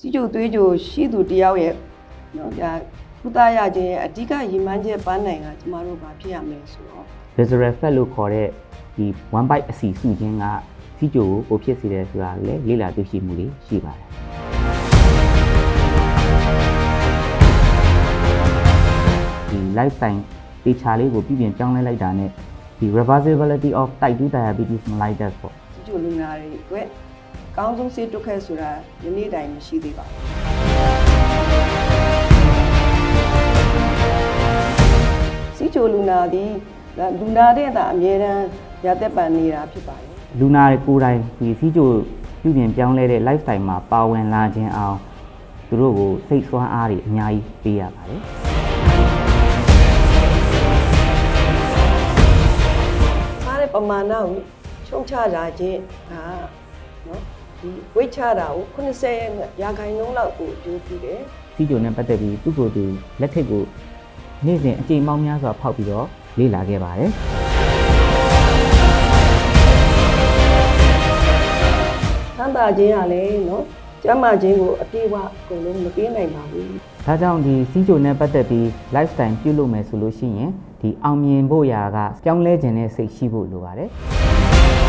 စီချိုသွေးကြိုရှိသူတယောက်ရဲ့နော်ဒါကုသရခြင်းရဲ့အဓိကရည်မှန်းချက်ပန်းနိုင်ကကျမတို့ဘာဖြစ်ရမလဲဆိုတော့ visceral fat လို့ခေါ်တဲ့ဒီ one bite အစီစုခြင်းကစီချိုကိုဖြစ်စေတယ်ဆိုတာလည်းလေ့လာတွေ့ရှိမှုတွေရှိပါတယ်ဒီ lifestyle တေချာလေးကိုပြင်ပြောင်းလဲလိုက်တာနဲ့ဒီ reversibility of type 2 diabetes mellitus ပေါ့ စီချိုလူနာတွေအတွက်ကောင်းဆုံးဆေးတုတ်ခဲ့ဆိုတာယနေ့တိုင်မရှိသေးပါဘူးစီချိုလူနာသည်လူနာတဲ့အမြဲတမ်းရသက်ပံနေတာဖြစ်ပါတယ်လူနာတွေကိုယ်တိုင်ဒီစီချိုပြင်ပြောင်းလဲတဲ့ lifestyle မှာပါဝင်လာခြင်းအောင်သူတို့ကိုစိတ်ဆွမ်းအားတွေအများကြီးပေးရပါတယ်စားတဲ့ပမာဏကိုချုံချတာချင်းကနော်ဒီဝိတ်ချတာကို80ရာခိုင်နှုန်းလောက်ကိုအကျိုးပြုတယ်စီချိုနဲ့ပတ်သက်ပြီးသူ့ကိုယ်သူလက်ထက်ကိုနေ့စဉ်အကြိမ်ပေါင်းများစွာဖောက်ပြီးတော့လေ့လာခဲ့ပါတယ်ဆန်းသာခြင်းကလည်းနော်ကျန်းမာခြင်းကိုအပြည့်အဝအကုန်လုံးမပေးနိုင်ပါဘူး။ဒါကြောင့်ဒီစီချိုနဲ့ပတ်သက်ပြီး lifestyle ပြုလုပ်မယ်ဆိုလို့ရှိရင်ဒီအောင်မြင်ဖို့ရာကပြောင်းလဲခြင်းနဲ့စိတ်ရှိဖို့လိုပါတယ်။